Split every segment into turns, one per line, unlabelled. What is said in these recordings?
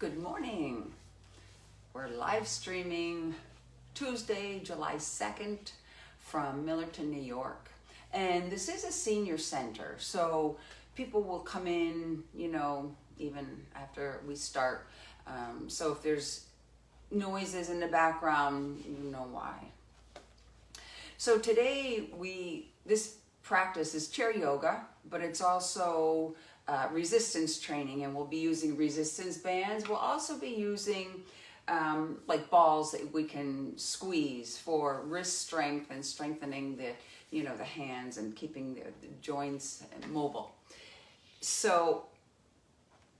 Good morning. We're live streaming Tuesday, July 2nd from Millerton, New York. And this is a senior center, so people will come in, even after we start. So if there's noises in the background, you know why. So today this practice is chair yoga, but it's also resistance training, and we'll be using resistance bands. We'll also be using like balls that we can squeeze for wrist strength and strengthening the hands and keeping the joints mobile. So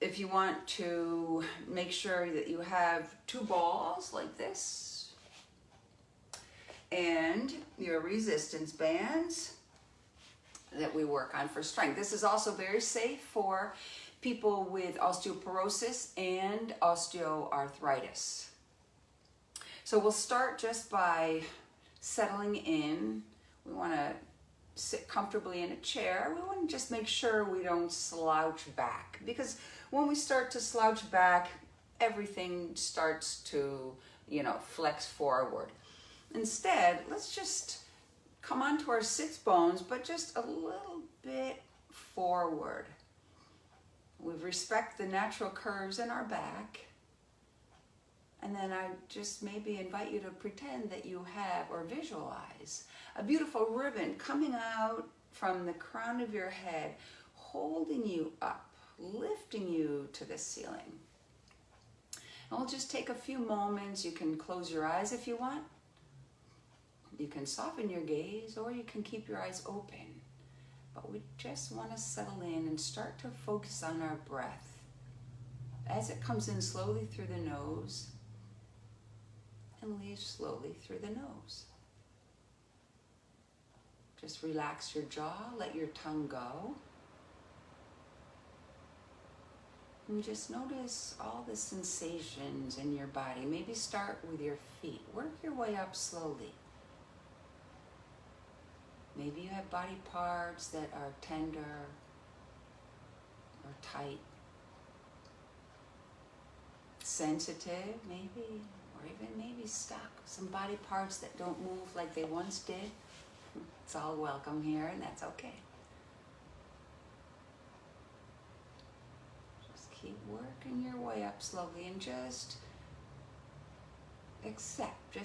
if you want to make sure that you have two balls like this and your resistance bands that we work on for strength. This is also very safe for people with osteoporosis and osteoarthritis. So we'll start just by settling in. We want to sit comfortably in a chair. We want to just make sure we don't slouch back, because when we start to slouch back, everything starts to, flex forward. Instead, let's just come onto our sits bones, but just a little bit forward. We respect the natural curves in our back. And then I just maybe invite you to pretend that you have, or visualize, a beautiful ribbon coming out from the crown of your head, holding you up, lifting you to the ceiling. And we'll just take a few moments. You can close your eyes if you want. You can soften your gaze, or you can keep your eyes open. But we just want to settle in and start to focus on our breath as it comes in slowly through the nose and leaves slowly through the nose. Just relax your jaw, let your tongue go. And just notice all the sensations in your body. Maybe start with your feet. Work your way up slowly. Maybe you have body parts that are tender or tight, sensitive maybe, or even maybe stuck. Some body parts that don't move like they once did. It's all welcome here, and that's okay. Just keep working your way up slowly and just accept,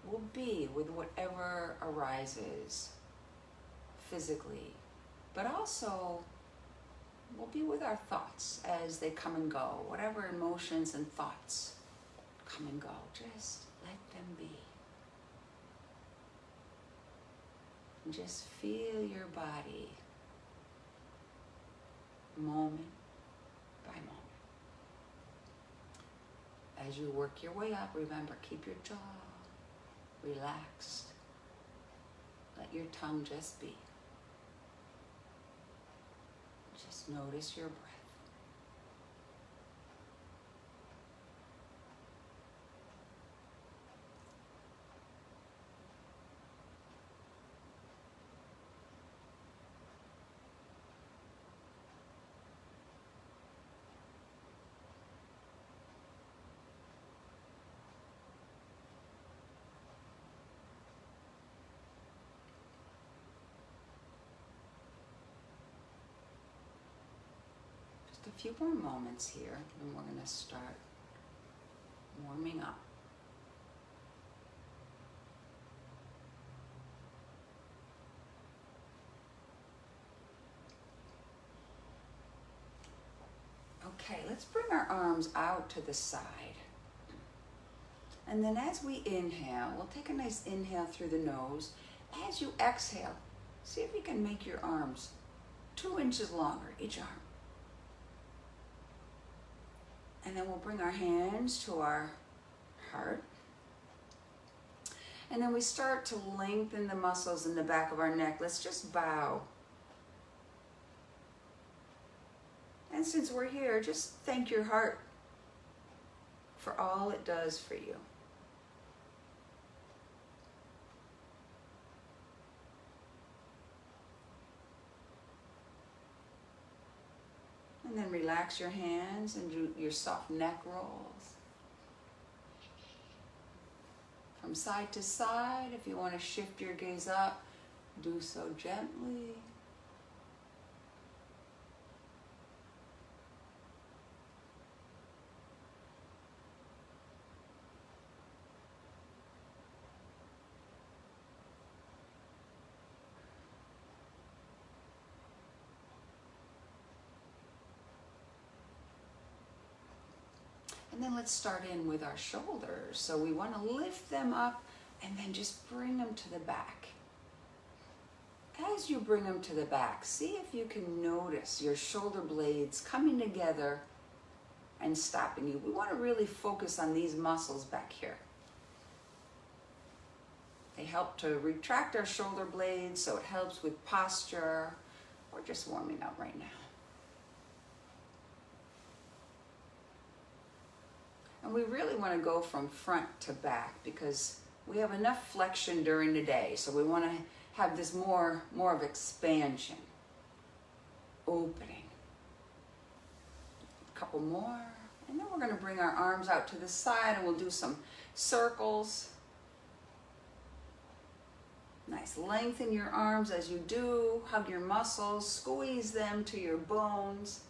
we'll be with whatever arises physically, but also we'll be with our thoughts as they come and go. Whatever emotions and thoughts come and go, just let them be. And just feel your body moment by moment. As you work your way up, remember, keep your jaw relaxed. Let your tongue just be. Just notice your breath. A few more moments here, and we're going to start warming up. Okay, let's bring our arms out to the side. And then as we inhale, we'll take a nice inhale through the nose. As you exhale, see if you can make your arms 2 inches longer, each arm. And then we'll bring our hands to our heart. And then we start to lengthen the muscles in the back of our neck. Let's just bow. And since we're here, just thank your heart for all it does for you. And then relax your hands and do your soft neck rolls. From side to side, if you want to shift your gaze up, do so gently. And then let's start in with our shoulders. So we want to lift them up and then just bring them to the back. As you bring them to the back, see if you can notice your shoulder blades coming together and stopping you. We want to really focus on these muscles back here. They help to retract our shoulder blades, so it helps with posture. We're just warming up right now. And we really want to go from front to back because we have enough flexion during the day. So we want to have this more of expansion, opening. A couple more. And then we're going to bring our arms out to the side and we'll do some circles. Nice. Lengthen your arms as you do. Hug your muscles. Squeeze them to your bones.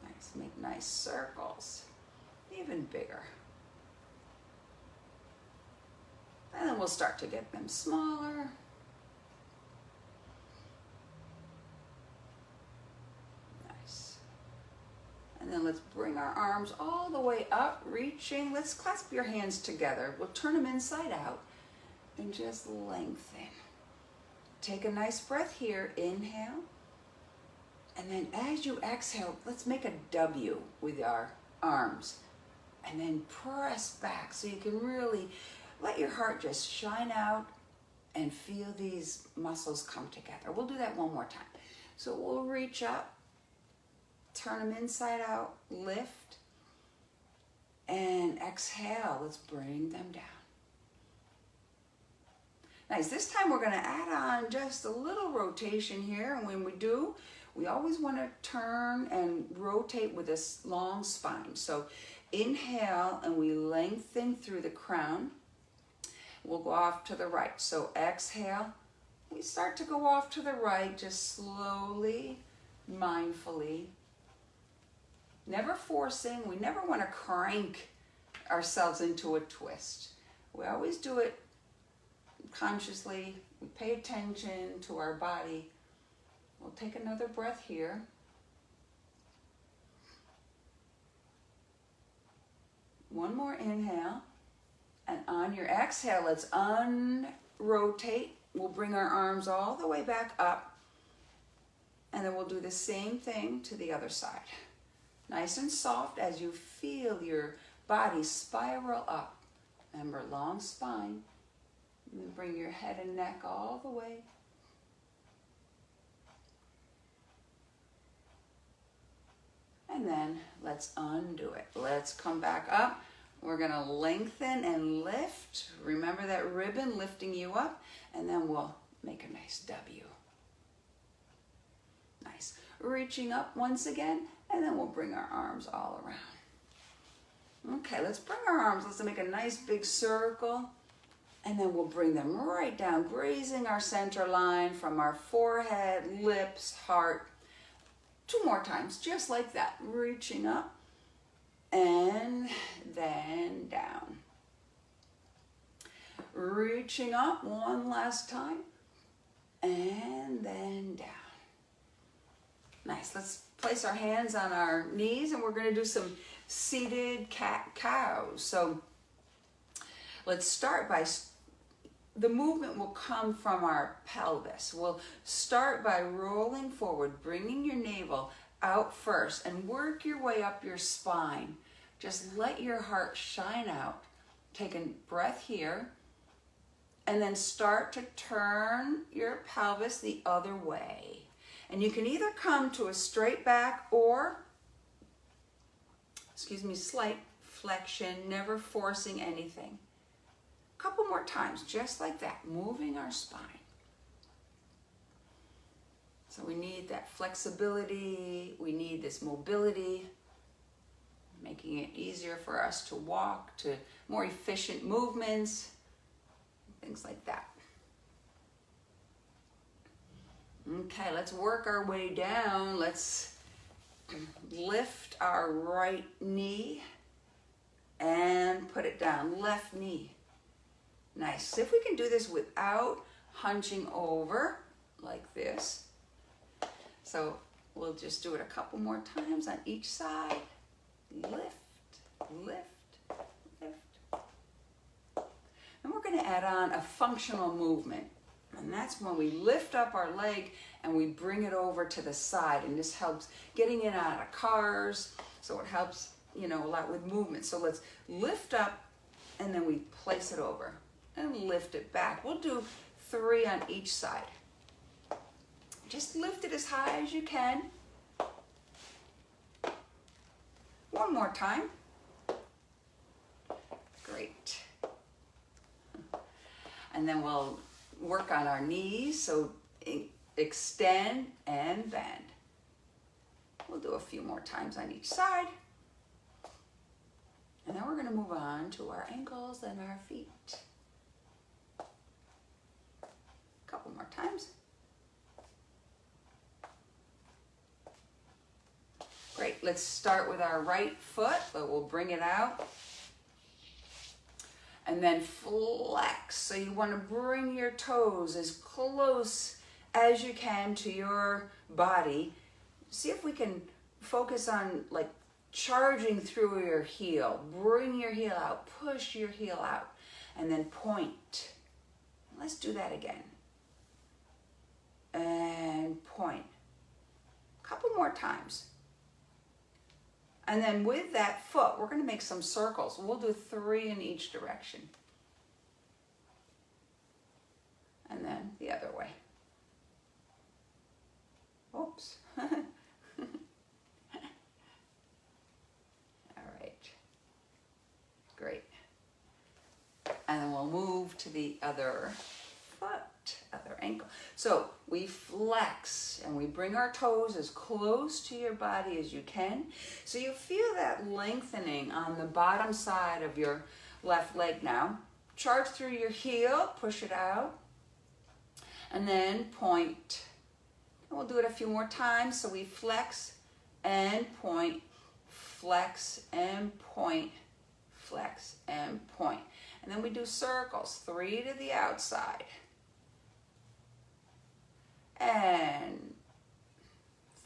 Nice. Make nice circles. Even bigger. And then we'll start to get them smaller. Nice. And then let's bring our arms all the way up, reaching. Let's clasp your hands together. We'll turn them inside out and just lengthen. Take a nice breath here. Inhale. And then as you exhale, let's make a W with our arms. And then press back so you can really let your heart just shine out and feel these muscles come together. We'll do that one more time. So we'll reach up, turn them inside out, lift, and exhale. Let's bring them down. Nice. This time we're going to add on just a little rotation here. And when we do, we always want to turn and rotate with a long spine. So inhale and we lengthen through the crown. We'll go off to the right. So exhale. We start to go off to the right, just slowly, mindfully. Never forcing. We never want to crank ourselves into a twist. We always do it consciously. We pay attention to our body. We'll take another breath here. One more inhale. And on your exhale, let's unrotate. We'll bring our arms all the way back up. And then we'll do the same thing to the other side. Nice and soft as you feel your body spiral up. Remember, long spine. And then bring your head and neck all the way. And then let's undo it. Let's come back up. We're going to lengthen and lift. Remember that ribbon lifting you up. And then we'll make a nice W. Nice. Reaching up once again. And then we'll bring our arms all around. Okay, let's bring our arms. Let's make a nice big circle. And then we'll bring them right down, grazing our center line from our forehead, lips, heart. 2 more times, just like that. Reaching up and then down. Reaching up one last time and then down. Nice. Let's place our hands on our knees and we're going to do some seated cat-cows. So let's start by, the movement will come from our pelvis. We'll start by rolling forward, bringing your navel out first and work your way up your spine. Just let your heart shine out. Take a breath here and then start to turn your pelvis the other way. And you can either come to a straight back or, slight flexion, never forcing anything. A couple more times, just like that, moving our spine. So we need that flexibility, we need this mobility, making it easier for us to walk, to more efficient movements, things like that. Okay, let's work our way down. Let's lift our right knee and put it down, left knee. Nice. See if we can do this without hunching over like this. So we'll just do it a couple more times on each side. Lift, lift, lift. And we're going to add on a functional movement. And that's when we lift up our leg and we bring it over to the side. And this helps getting in and out of cars. So it helps, you know, a lot with movement. So let's lift up and then we place it over and lift it back. We'll do 3 on each side. Just lift it as high as you can. One more time. Great. And then we'll work on our knees, so extend and bend. We'll do a few more times on each side. And then we're going to move on to our ankles and our feet. A couple more times. Great, let's start with our right foot, but we'll bring it out. And then flex. So you want to bring your toes as close as you can to your body. See if we can focus on like charging through your heel. Bring your heel out, push your heel out, and then point. Let's do that again. And point. A couple more times. And then with that foot, we're going to make some circles. We'll do 3 in each direction. And then the other way. Oops. All right. Great. And then we'll move to the other foot, other ankle. So we flex and we bring our toes as close to your body as you can. So you feel that lengthening on the bottom side of your left leg now. Charge through your heel, push it out, and then point. And we'll do it a few more times. So we flex and point, flex and point, flex and point. And then we do circles, 3 to the outside. And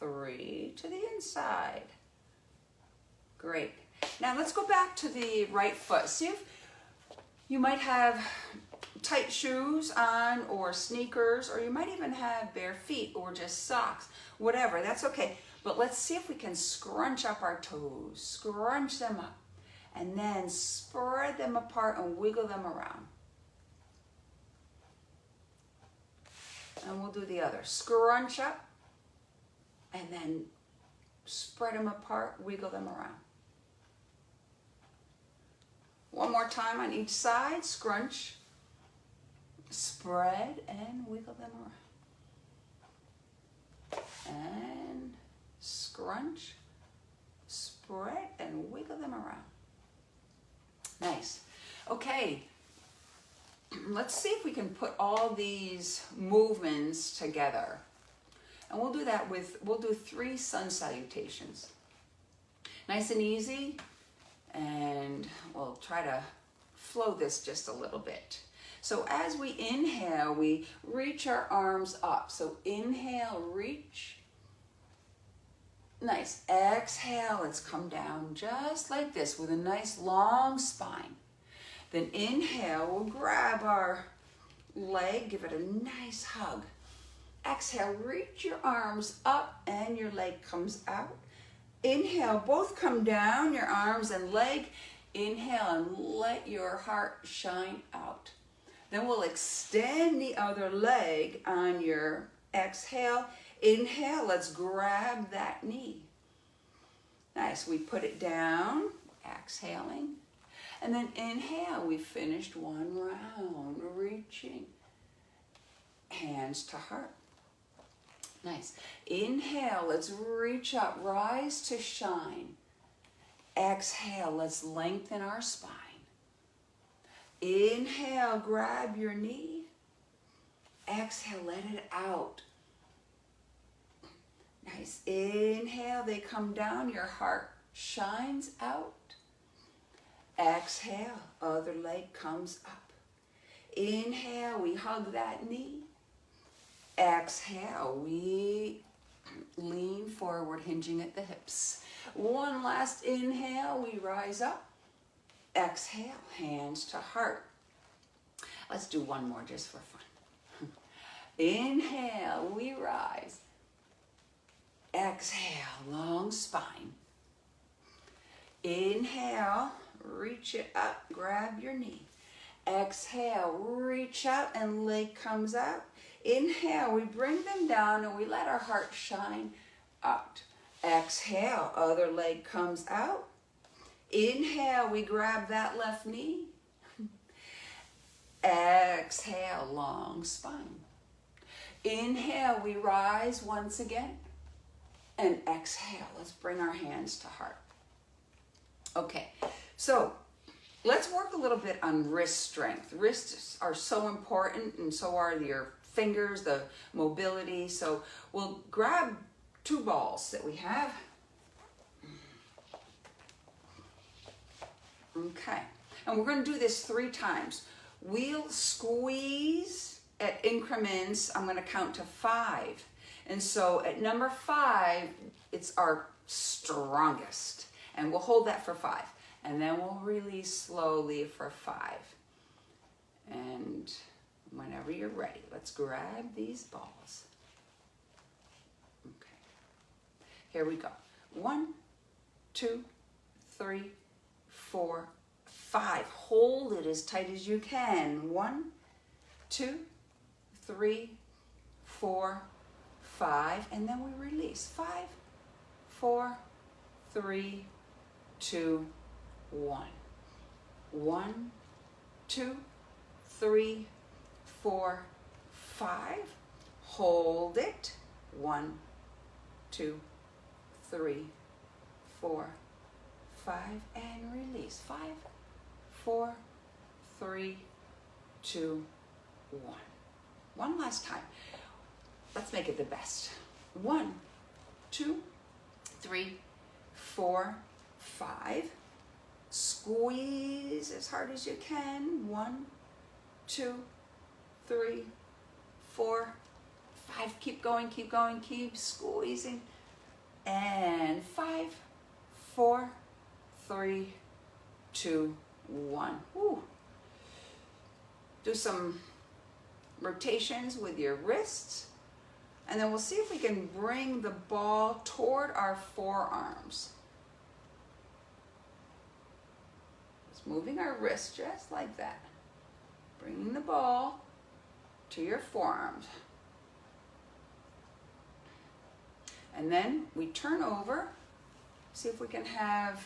3 to the inside. Great. Now let's go back to the right foot. See if you might have tight shoes on or sneakers, or you might even have bare feet or just socks, whatever, that's okay. But let's see if we can scrunch up our toes, scrunch them up, and then spread them apart and wiggle them around. And we'll do the other. Scrunch up and then spread them apart, wiggle them around. One more time on each side. Scrunch, spread, and wiggle them around. And scrunch, spread, and wiggle them around. Nice. Okay. Let's see if we can put all these movements together. And we'll do that we'll do 3 sun salutations. Nice and easy. And we'll try to flow this just a little bit. So as we inhale, we reach our arms up. So inhale, reach. Nice. Exhale, let's come down just like this with a nice long spine. Then inhale, we'll grab our leg, give it a nice hug. Exhale, reach your arms up and your leg comes out. Inhale, both come down, your arms and leg. Inhale and let your heart shine out. Then we'll extend the other leg on your exhale. Inhale, let's grab that knee. Nice, we put it down, exhaling. And then inhale, we finished 1 round, reaching. Hands to heart. Nice. Inhale, let's reach up, rise to shine. Exhale, let's lengthen our spine. Inhale, grab your knee. Exhale, let it out. Nice. Inhale, they come down, your heart shines out. Exhale, other leg comes up. Inhale, we hug that knee. Exhale, we lean forward, hinging at the hips. One last inhale, we rise up. Exhale, hands to heart. Let's do one more just for fun. Inhale, we rise. Exhale, long spine. Inhale, reach it up, grab your knee. Exhale, reach up and leg comes up. Inhale, we bring them down and we let our heart shine out. Exhale, other leg comes out. Inhale, we grab that left knee. Exhale, long spine. Inhale, we rise once again. And exhale, let's bring our hands to heart. Okay, so let's work a little bit on wrist strength. Wrists are so important, and so are your fingers, the mobility. So we'll grab 2 balls that we have. Okay, and we're going to do this 3 times. We'll squeeze at increments. I'm going to count to 5. And so at number 5, it's our strongest. And we'll hold that for 5. And then we'll release slowly for 5. And whenever you're ready, let's grab these balls. Okay. Here we go. 1, 2, 3, 4, 5. Hold it as tight as you can. 1, 2, 3, 4, 5. And then we release. 5, 4, 3, 2, 1. 1, 2, 3, 4, 5. Hold it. 1, 2, 3, 4, 5. And release. 5, 4, 3, 2, 1. One last time. Let's make it the best. 1, 2, 3, 4, 5. Squeeze as hard as you can. 1, 2, 3, 4, 5. Keep going, keep going, keep squeezing. And 5, 4, 3, 2, 1. Woo. Do some rotations with your wrists. And then we'll see if we can bring the ball toward our forearms. Just moving our wrist just like that. Bringing the ball to your forearms. And then we turn over. See if we can have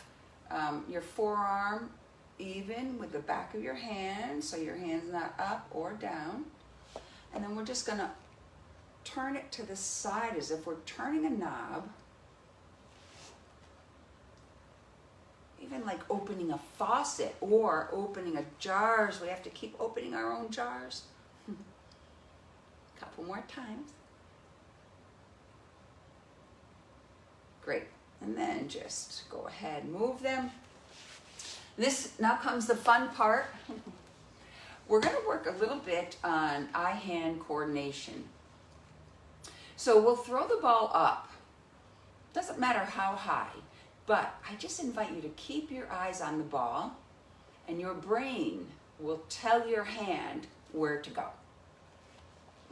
your forearm even with the back of your hand, so your hand's not up or down. And then we're just going to turn it to the side as if we're turning a knob. Even like opening a faucet or opening a jar. We have to keep opening our own jars. Couple more times. Great. And then just go ahead, move them. Now comes the fun part. We're going to work a little bit on eye-hand coordination. So we'll throw the ball up. Doesn't matter how high, but I just invite you to keep your eyes on the ball, and your brain will tell your hand where to go.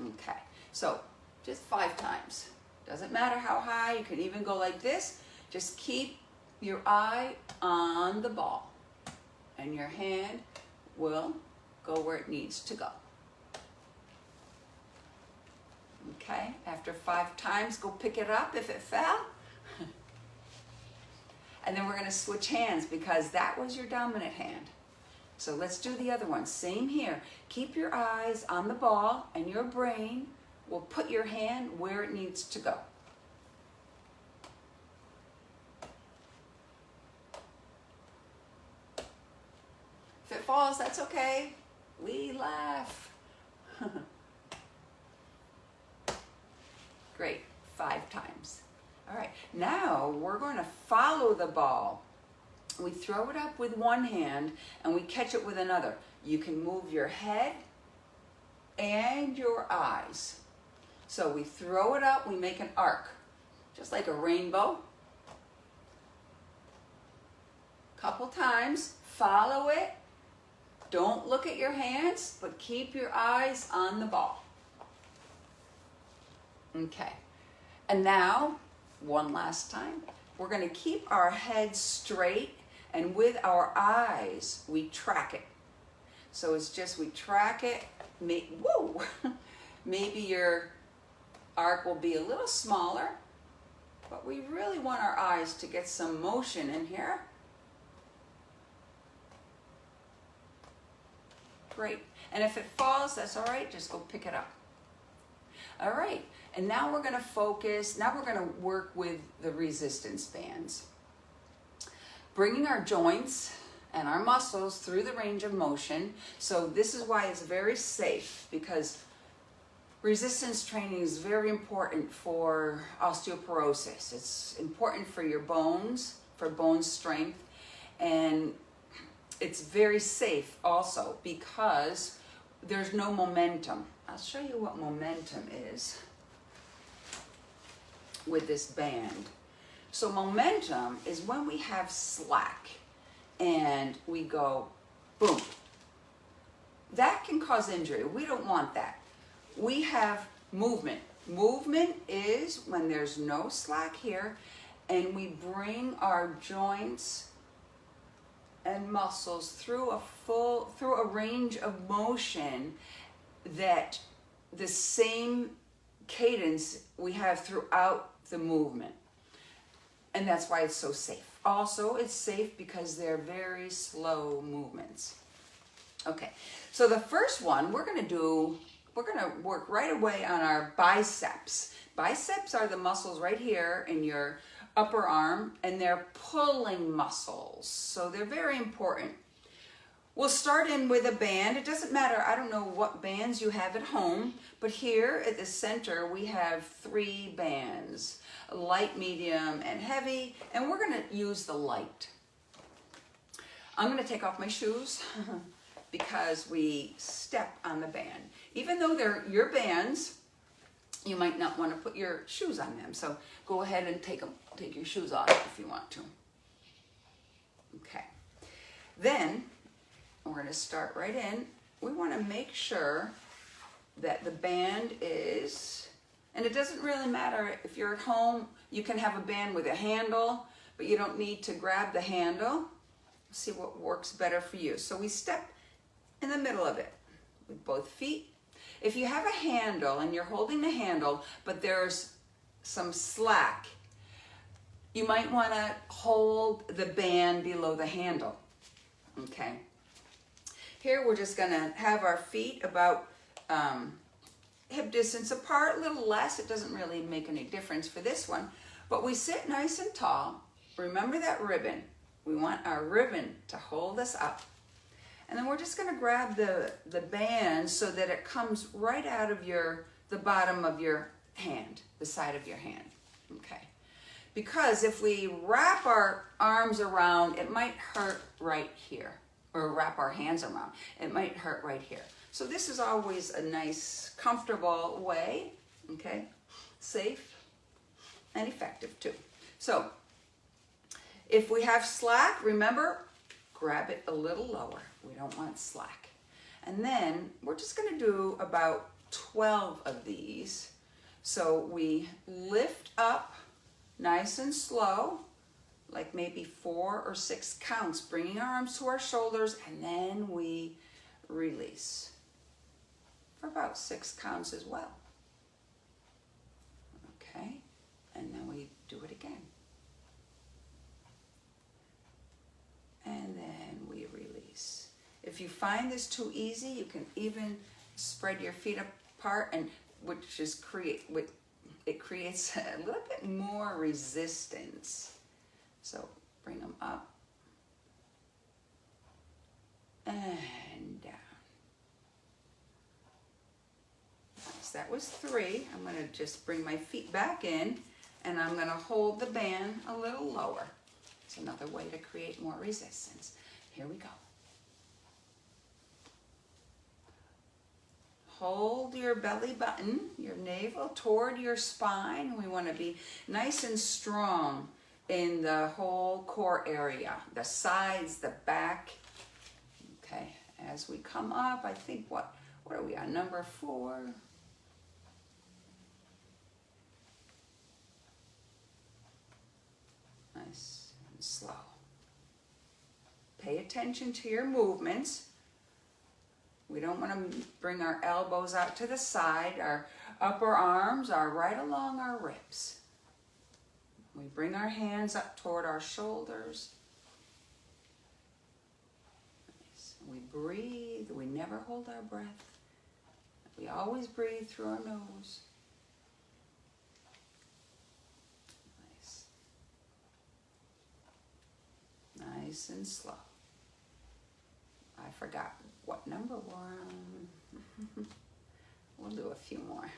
Okay, so just 5 times. Doesn't matter how high, you can even go like this. Just keep your eye on the ball, and your hand will go where it needs to go. Okay, after 5 times, go pick it up if it fell. And then we're going to switch hands because that was your dominant hand. So let's do the other one. Same here. Keep your eyes on the ball and your brain will put your hand where it needs to go. If it falls, that's okay. We laugh. Great, 5 times. All right, now we're going to follow the ball. We throw it up with one hand and we catch it with another. You can move your head and your eyes. So we throw it up, we make an arc, just like a rainbow. Couple times, follow it. Don't look at your hands, but keep your eyes on the ball. Okay, and now, one last time, we're going to keep our head straight, and with our eyes, we track it. So it's just, we track it, whoa! Maybe your arc will be a little smaller, but we really want our eyes to get some motion in here. Great. And if it falls, that's all right. Just go pick it up. All right. And now we're going to focus. Now we're going to work with the resistance bands. Bringing our joints and our muscles through the range of motion. So this is why it's very safe, because resistance training is very important for osteoporosis. It's important for your bones, for bone strength, and it's very safe also because there's no momentum. I'll show you what momentum is with this band. So momentum is when we have slack and we go boom. That can cause injury. We don't want that. We have movement. Movement is when there's no slack here and we bring our joints and muscles through a range of motion, that the same cadence we have throughout the movement. And that's why it's so safe. Also, it's safe because they're very slow movements. Okay, so the first one we're gonna work right away on our biceps. Biceps are the muscles right here in your upper arm, and they're pulling muscles, so they're very important. We'll start in with a band. It doesn't matter, I don't know what bands you have at home, but here at the center we have 3 bands, light, medium, and heavy, and we're going to use the light. I'm going to take off my shoes because we step on the band. Even though they're your bands, you might not want to put your shoes on them, so go ahead and take your shoes off if you want to. Okay, then we're going to start right in. We want to make sure that the band is, and it doesn't really matter if you're at home, you can have a band with a handle, but you don't need to grab the handle. See what works better for you. So we step in the middle of it with both feet. If you have a handle and you're holding the handle, but there's some slack, you might want to hold the band below the handle. Okay. Here we're just going to have our feet about hip distance apart, a little less. It doesn't really make any difference for this one. But we sit nice and tall. Remember that ribbon. We want our ribbon to hold us up. And then we're just going to grab the band so that it comes right out of the bottom of your hand, the side of your hand. Okay. Because if we wrap our arms around, it might hurt right here. Or wrap our hands around, it might hurt right here. So this is always a nice, comfortable way, okay? Safe and effective too. So if we have slack, remember, grab it a little lower. We don't want slack. And then we're just gonna do about 12 of these. So we lift up nice and slow, like maybe 4 or 6 counts, bringing our arms to our shoulders, and then we release for about 6 counts as well. Okay, and then we do it again. And then we release. If you find this too easy, you can even spread your feet apart and which is it creates a little bit more resistance. So bring them up and down. Nice. That was 3. I'm going to just bring my feet back in, and I'm going to hold the band a little lower. It's another way to create more resistance. Here we go. Hold your belly button, your navel toward your spine. We want to be nice and strong in the whole core area, the sides, the back. Okay, as we come up, I think what are we on? Number 4. Nice and slow. Pay attention to your movements. We don't want to bring our elbows out to the side. Our upper arms are right along our ribs. We bring our hands up toward our shoulders. Nice. We breathe. We never hold our breath. We always breathe through our nose. Nice. Nice and slow. I forgot what number we're on. We'll do a few more.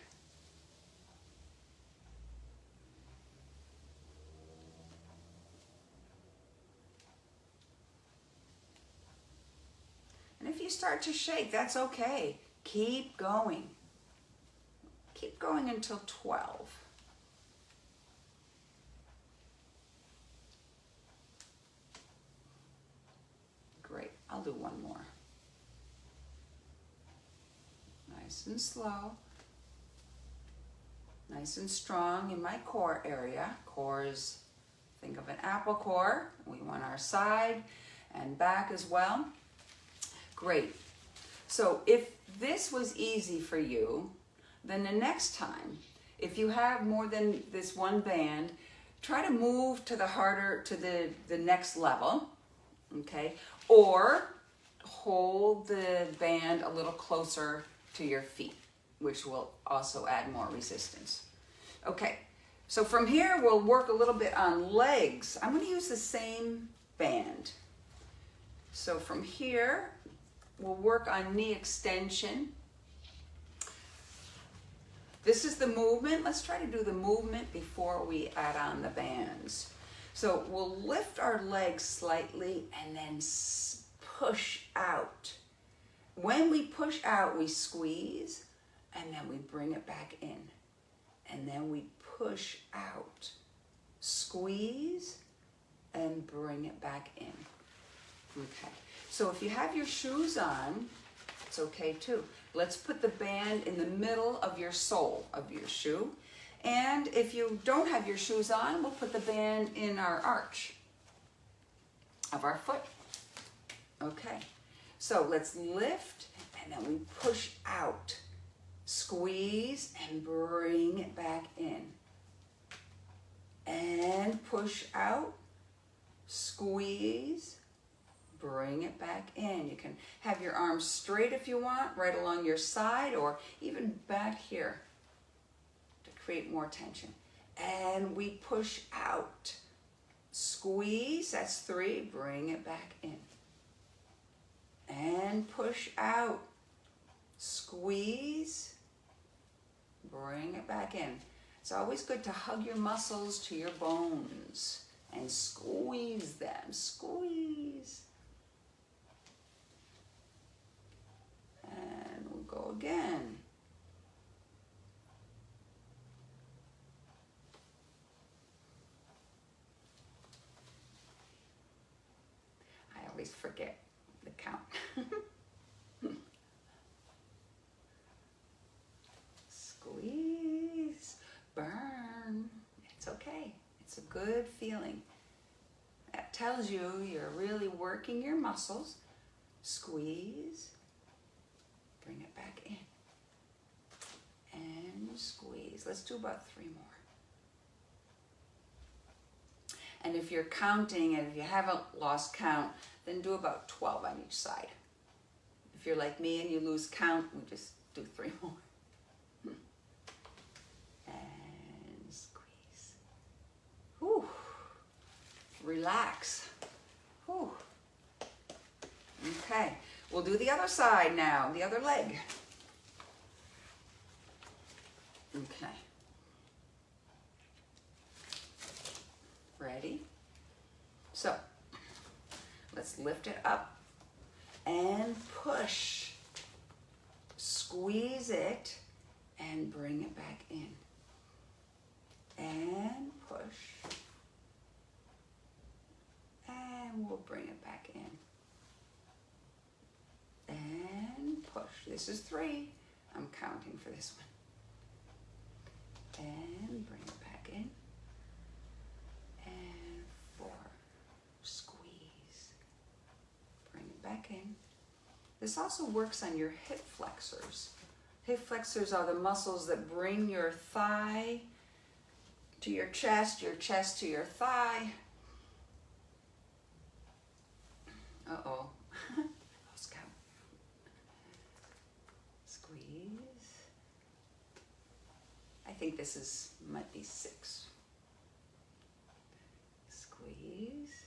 And if you start to shake, that's okay. Keep going. Keep going until 12. Great. I'll do one more. Nice and slow. Nice and strong in my core area. Core is, think of an apple core. We want our side and back as well. Great. So if this was easy for you, then the next time, if you have more than this one band, try to move to the next level, okay? Or hold the band a little closer to your feet, which will also add more resistance. Okay, so from here we'll work a little bit on legs. I'm going to use the same band. So from here we'll work on knee extension. This is the movement. Let's try to do the movement before we add on the bands. So we'll lift our legs slightly and then push out. When we push out, we squeeze, and then we bring it back in. And then we push out, squeeze, and bring it back in. Okay, so if you have your shoes on, it's okay too. Let's put the band in the middle of your sole of your shoe. And if you don't have your shoes on, we'll put the band in our arch of our foot. Okay. So let's lift, and then we push out, squeeze, and bring it back in. And push out, squeeze, bring it back in. You can have your arms straight if you want, right along your side, or even back here to create more tension. And we push out, squeeze, that's 3, bring it back in. And push out, squeeze, bring it back in. It's always good to hug your muscles to your bones and squeeze them, squeeze. And we'll go again. I always forget the count. Squeeze, burn. It's okay. It's a good feeling. That tells you you're really working your muscles. Squeeze, bring it back in. And squeeze. Let's do about 3 more. And if you're counting, and if you haven't lost count, then do about 12 on each side. If you're like me and you lose count, we just do 3 more. relax. Whew. Okay, we'll do the other side now, the other leg. Okay. Ready? So, let's lift it up and push. Squeeze it and bring it back in. And push. And we'll bring it back in. And push. This is 3. I'm counting for this one. And bring it back in. And 4. Squeeze. Bring it back in. This also works on your hip flexors. Hip flexors are the muscles that bring your thigh to your chest to your thigh. Uh-oh. Lost count. Squeeze. I think this might be 6. Squeeze.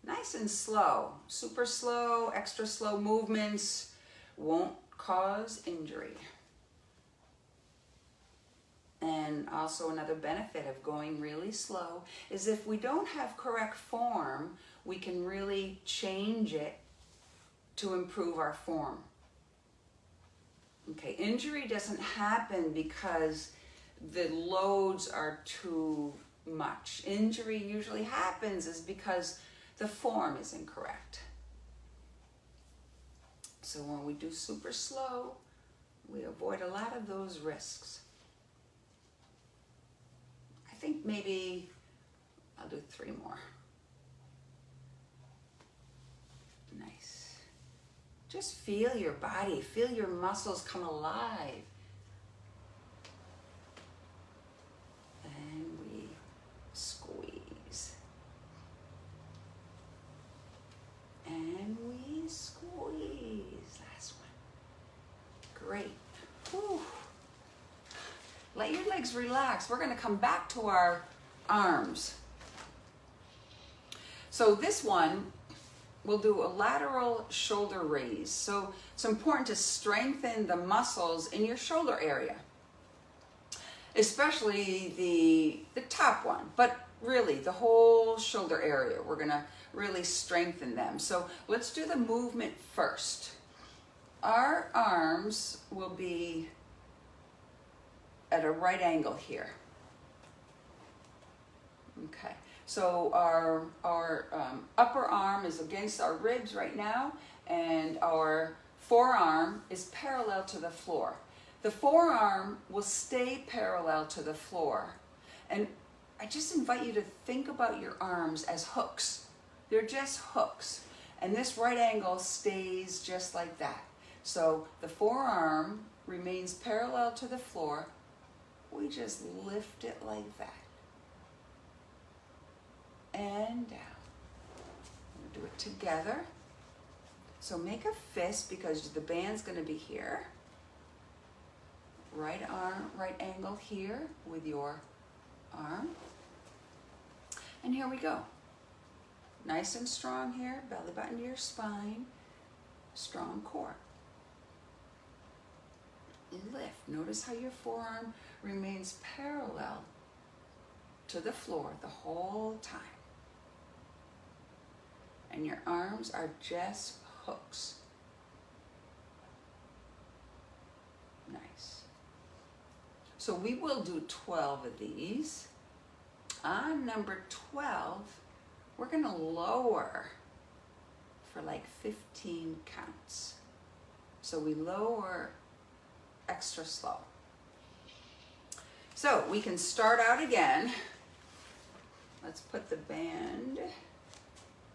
Nice and slow. Super slow, extra slow movements won't cause injury. And also another benefit of going really slow is if we don't have correct form, we can really change it to improve our form. Okay, injury doesn't happen because the loads are too much. Injury usually happens is because the form is incorrect. So when we do super slow, we avoid a lot of those risks. I think maybe I'll do 3 more. Nice. Just feel your body, feel your muscles come alive. And we squeeze. And we squeeze. Last one. Great. Whew. Let your legs relax. We're going to come back to our arms. So this one, we'll do a lateral shoulder raise. So it's important to strengthen the muscles in your shoulder area, especially the top one, but really the whole shoulder area. We're going to really strengthen them. So let's do the movement first. Our arms will be at a right angle here. Okay, so our upper arm is against our ribs right now, and our forearm is parallel to the floor. The forearm will stay parallel to the floor. And I just invite you to think about your arms as hooks. They're just hooks. And this right angle stays just like that. So the forearm remains parallel to the floor. We just lift it like that. And down. We'll do it together. So make a fist because the band's going to be here. Right arm, right angle here with your arm. And here we go. Nice and strong here, belly button to your spine, strong core. Lift. Notice how your forearm remains parallel to the floor the whole time. And your arms are just hooks. Nice. So we will do 12 of these. On number 12, we're going to lower for like 15 counts. So we lower extra slow. So we can start out again. Let's put the band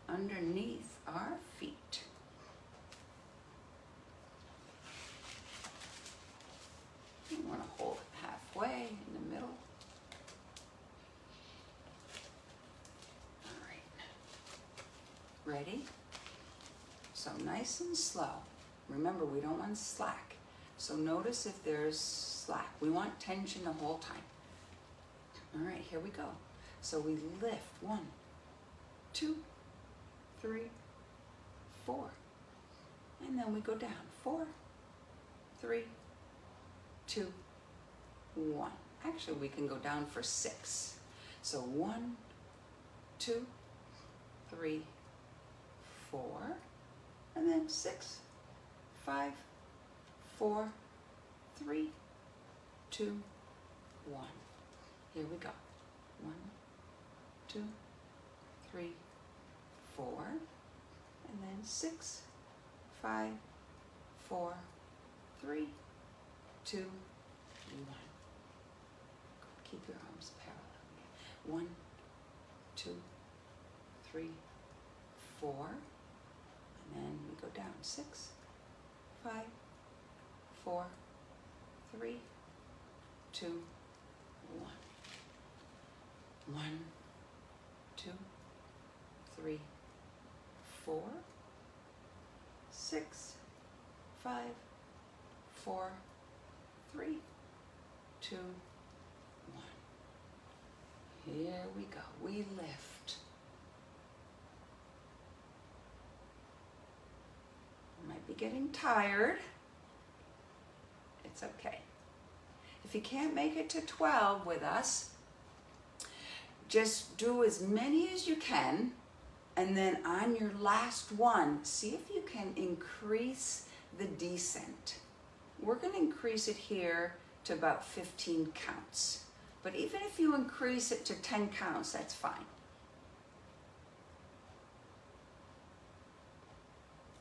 underneath our feet. You want to hold it halfway in the middle. All right. Ready? So nice and slow. Remember, we don't want slack. So notice if there's slack. We want tension the whole time. All right, here we go. So we lift 1, 2, 3, 4. And then we go down 4, 3, 2, 1. Actually, we can go down for 6. So 1, 2, 3, 4, and then 6, 5, 4, 3, 2, 1. Here we go. 1, 2, 3, 4, and then 6, 5, 4, 3, 2, 1. Keep your arms parallel. 1, 2, 3, 4, and then we go down 6, 5, 4, 3, 2, 1. 1, 2, 3, 4, 6, 5, 4, 3, 2, 1. Here we go. We lift. You might be getting tired. It's okay. If you can't make it to 12 with us, just do as many as you can, and then on your last one, see if you can increase the descent. We're going to increase it here to about 15 counts. But even if you increase it to 10 counts, that's fine.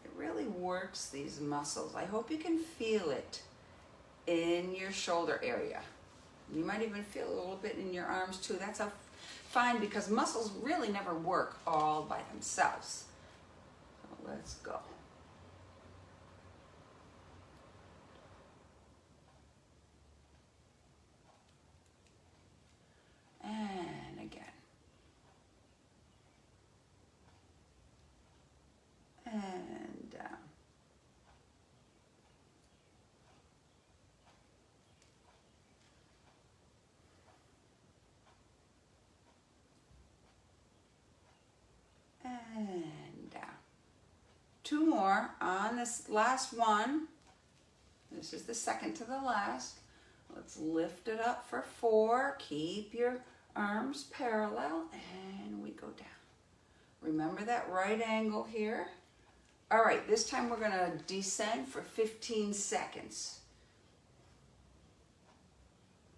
It really works these muscles. I hope you can feel it in your shoulder area. You might even feel a little bit in your arms too. That's fine, because muscles really never work all by themselves. So let's go. And again. And down. And down. 2 more on this last one. This is the second to the last. Let's lift it up for 4. Keep your arms parallel, and we go down. Remember that right angle here. All right, this time we're going to descend for 15 seconds.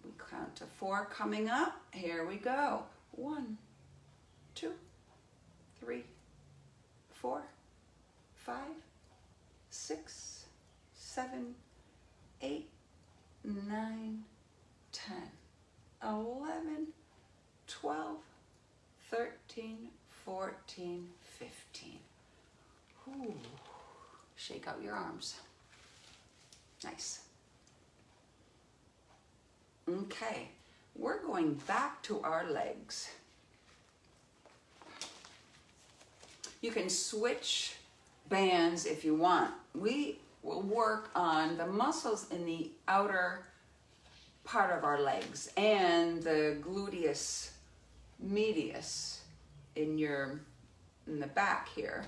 We count to 4 coming up. Here we go. 1, 2, 3, 4, 5, 6, 7, 8, 9, 10, 11, 12, 13, 14, 15. Ooh. Shake out your arms. Nice. Okay, we're going back to our legs. You can switch bands if you want. We will work on the muscles in the outer part of our legs and the gluteus medius in the back here,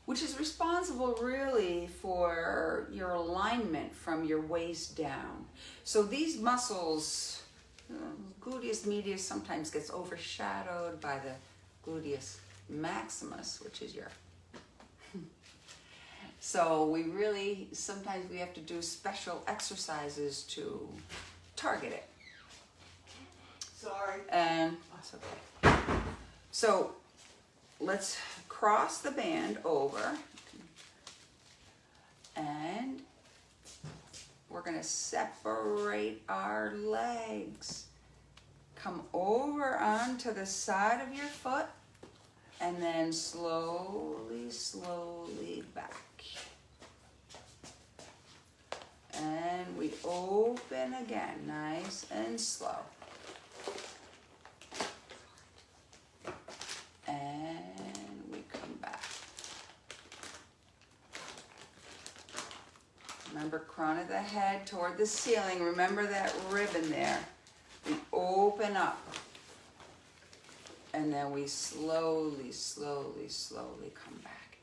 which is responsible really for your alignment from your waist down. So these muscles, gluteus medius sometimes gets overshadowed by the gluteus maximus, which is your so sometimes we have to do special exercises to target it.
Sorry.
And that's okay. So let's cross the band over, and we're going to separate our legs. Come over onto the side of your foot, and then slowly, slowly back. And we open again, nice and slow. And we come back. Remember, crown of the head toward the ceiling. Remember that ribbon there. We open up. and then we slowly, slowly, slowly come back.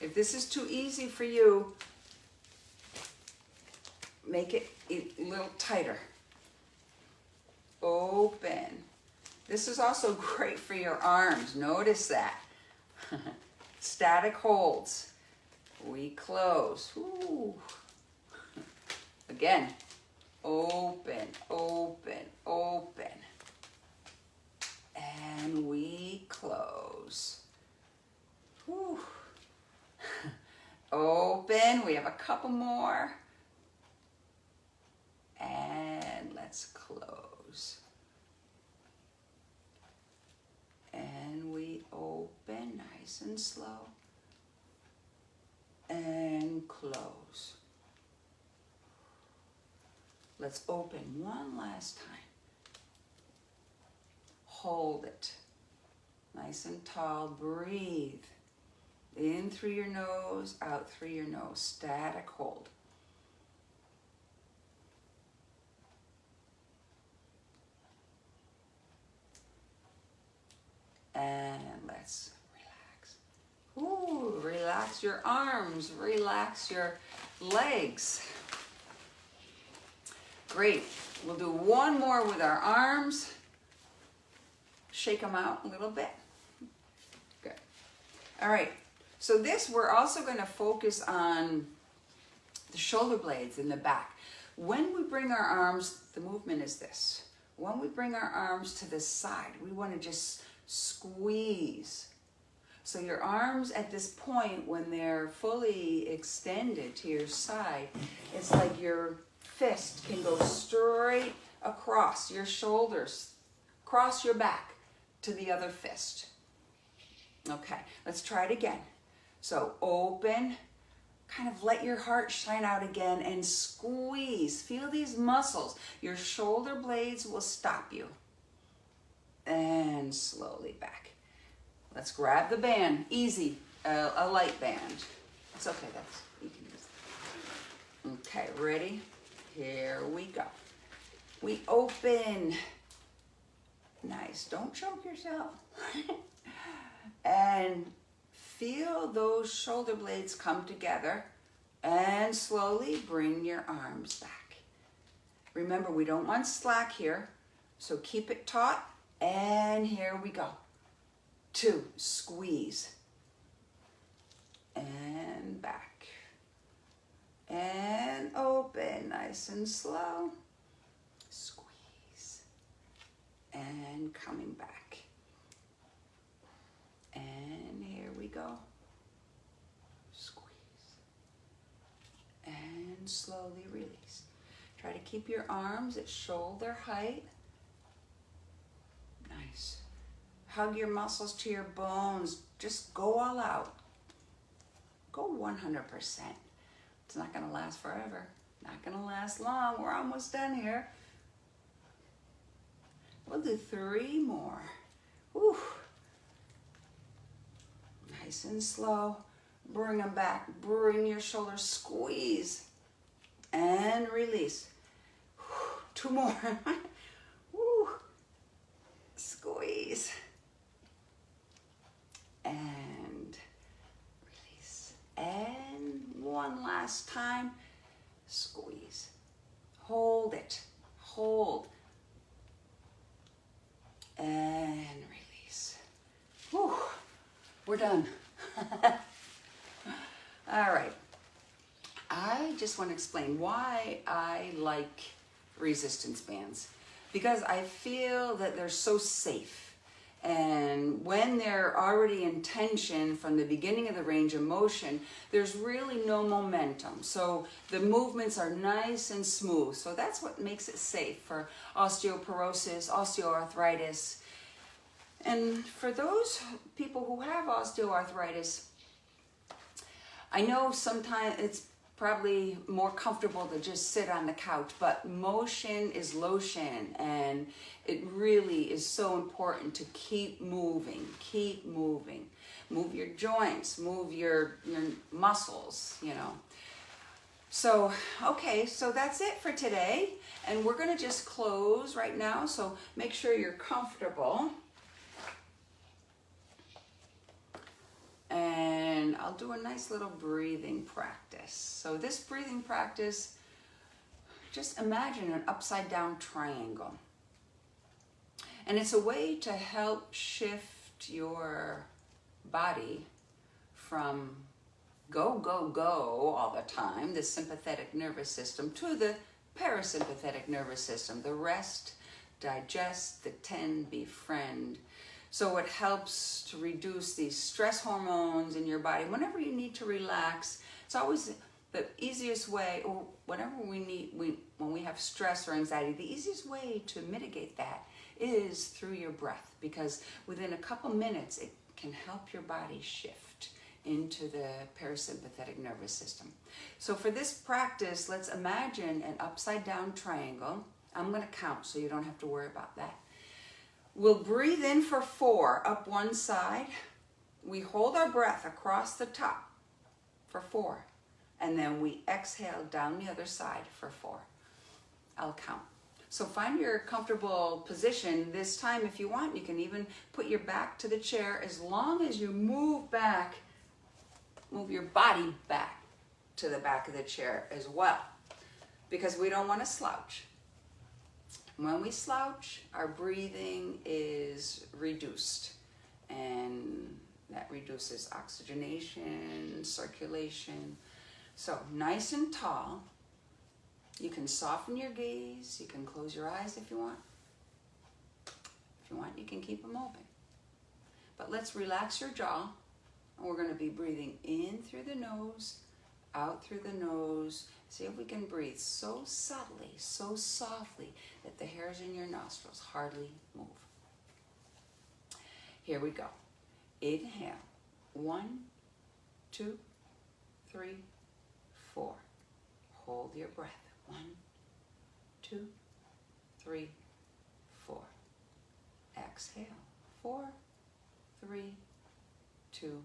If this is too easy for you, make it a little tighter. Open. This is also great for your arms. Notice that. Static holds. We close. Ooh. Again. Open, open, open. And we close. Whew. Open. We have a couple more. And let's close. And we open nice and slow. And close. Let's open one last time. Hold it. Nice and tall. Breathe. In through your nose, out through your nose. Static hold. And let's relax. Ooh, relax your arms. Relax your legs. Great. We'll do one more with our arms. Shake them out a little bit. Good. All right. So this, we're also going to focus on the shoulder blades in the back. When we bring our arms, the movement is this. When we bring our arms to the side, we want to just squeeze. So your arms at this point, when they're fully extended to your side, it's like your fist can go straight across your shoulders, across your back to the other fist. Okay, let's try it again. So open, kind of let your heart shine out again and squeeze. Feel these muscles. Your shoulder blades will stop you. And slowly back. Let's grab the band. Easy, a light band. It's okay, you can use it. Okay, ready? Here we go. We open. Nice, don't choke yourself. And feel those shoulder blades come together and slowly bring your arms back. Remember, we don't want slack here, so keep it taut. And here we go. 2, squeeze. And back. And open, nice and slow. Squeeze. And coming back. And here we go. Squeeze. And slowly release. Try to keep your arms at shoulder height. Nice. Hug your muscles to your bones. Just go all out. Go 100%. It's not going to last forever. Not going to last long. We're almost done here. We'll do 3 more. Whew. Nice and slow. Bring them back. Bring your shoulders. Squeeze. And release. Whew. 2 more. Whew. Squeeze. And release. And one last time. Squeeze. Hold it. Hold. And release. Whew. We're done. All right. I just want to explain why I like resistance bands. Because I feel that they're so safe. And when they're already in tension from the beginning of the range of motion, there's really no momentum. So the movements are nice and smooth. So that's what makes it safe for osteoporosis, osteoarthritis. And for those people who have osteoarthritis, I know sometimes it's probably more comfortable to just sit on the couch, but motion is lotion, and it really is so important to keep moving, keep moving. Move your joints, move your muscles, you know. So, okay, so that's it for today, and we're gonna just close right now, so make sure you're comfortable. I'll do a nice little breathing practice. So this breathing practice, just imagine an upside down triangle. And it's a way to help shift your body from go, go, go all the time, the sympathetic nervous system, to the parasympathetic nervous system, the rest, digest, the tend, befriend. So it helps to reduce these stress hormones in your body. Whenever you need to relax, it's always the easiest way, or whenever when we have stress or anxiety, the easiest way to mitigate that is through your breath, because within a couple minutes, it can help your body shift into the parasympathetic nervous system. So for this practice, let's imagine an upside down triangle. I'm going to count so you don't have to worry about that. We'll breathe in for 4 up one side. We hold our breath across the top for 4. And then we exhale down the other side for 4. I'll count. So find your comfortable position. This time, if you want, you can even put your back to the chair, as long as you move your body back to the back of the chair as well, because we don't want to slouch. When we slouch, our breathing is reduced, and that reduces oxygenation, circulation. So nice and tall. You can soften your gaze. You can close your eyes if you want. If you want, you can keep them open. But let's relax your jaw. And we're going to be breathing in through the nose, out through the nose. See if we can breathe so subtly, so softly, that the hairs in your nostrils hardly move. Here we go. Inhale. 1, 2, 3, 4. Hold your breath. 1, 2, 3, 4. Exhale. 4, 3, 2,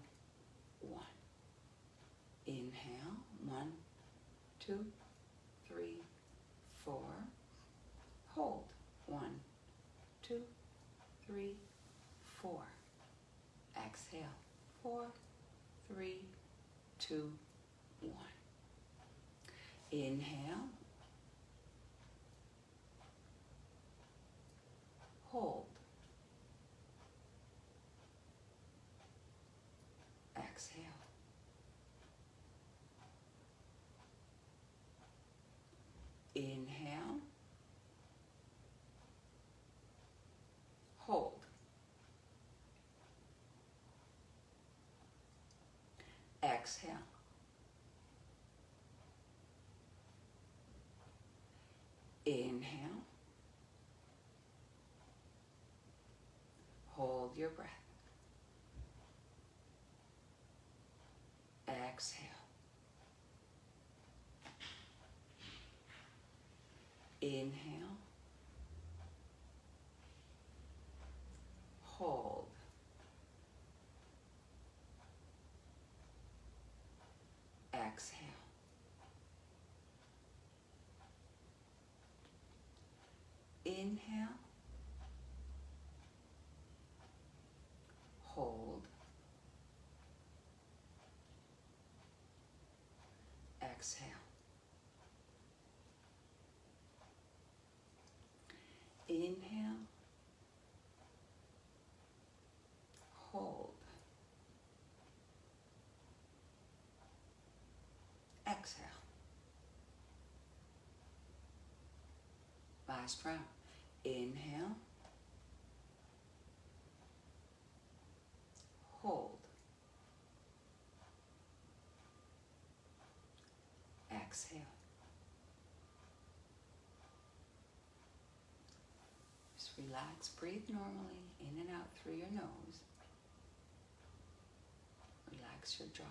1. Inhale. 1, 2, 3, 4. Hold. 1, 2, 3, 4. Exhale. 4, 3, 2, 1. Inhale. Hold. Exhale. Inhale. Hold. Exhale. Inhale. Hold your breath. Exhale. Inhale. Hold. Exhale. Inhale. Hold. Exhale. Inhale. Hold. Exhale. Last round. Inhale. Hold. Exhale. Just relax, breathe normally, in and out through your nose. Relax your jaw.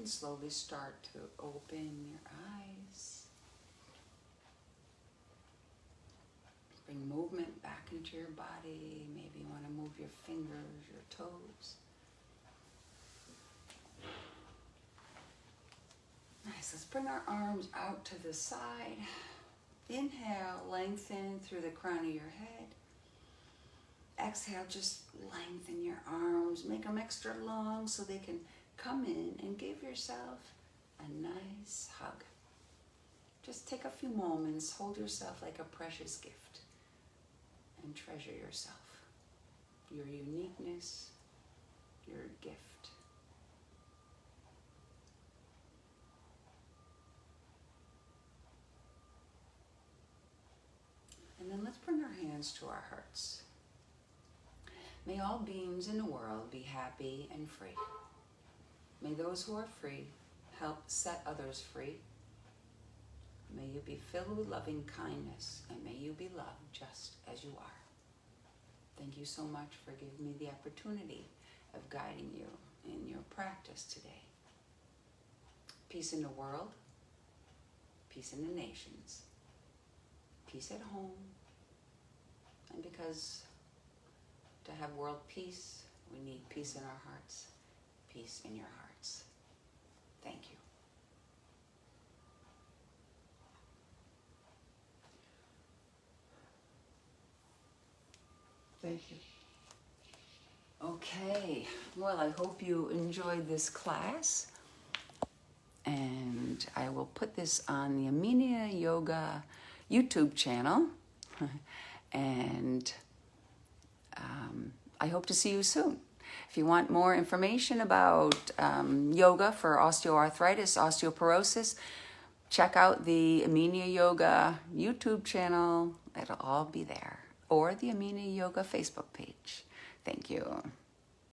can slowly start to open your eyes. Bring movement back into your body. Maybe you want to move your fingers, your toes. Nice. Let's bring our arms out to the side. Inhale, lengthen through the crown of your head. Exhale, just lengthen your arms. Make them extra long so they can come in, and give yourself a nice hug. Just take a few moments. Hold yourself like a precious gift. And treasure yourself. Your uniqueness, your gift. And then let's bring our hands to our hearts. May all beings in the world be happy and free. May those who are free help set others free. May you be filled with loving kindness, and may you be loved just as you are. Thank you so much for giving me the opportunity of guiding you in your practice today. Peace in the world, peace in the nations, peace at home, and because to have world peace, we need peace in our hearts, peace in your hearts. Thank you.
Thank you.
Okay, well, I hope you enjoyed this class, and I will put this on the Amina Yoga YouTube channel, and I hope to see you soon. If you want more information about yoga for osteoarthritis, osteoporosis, check out the Amina Yoga YouTube channel. It'll all be there. Or the Amina Yoga Facebook page. Thank you.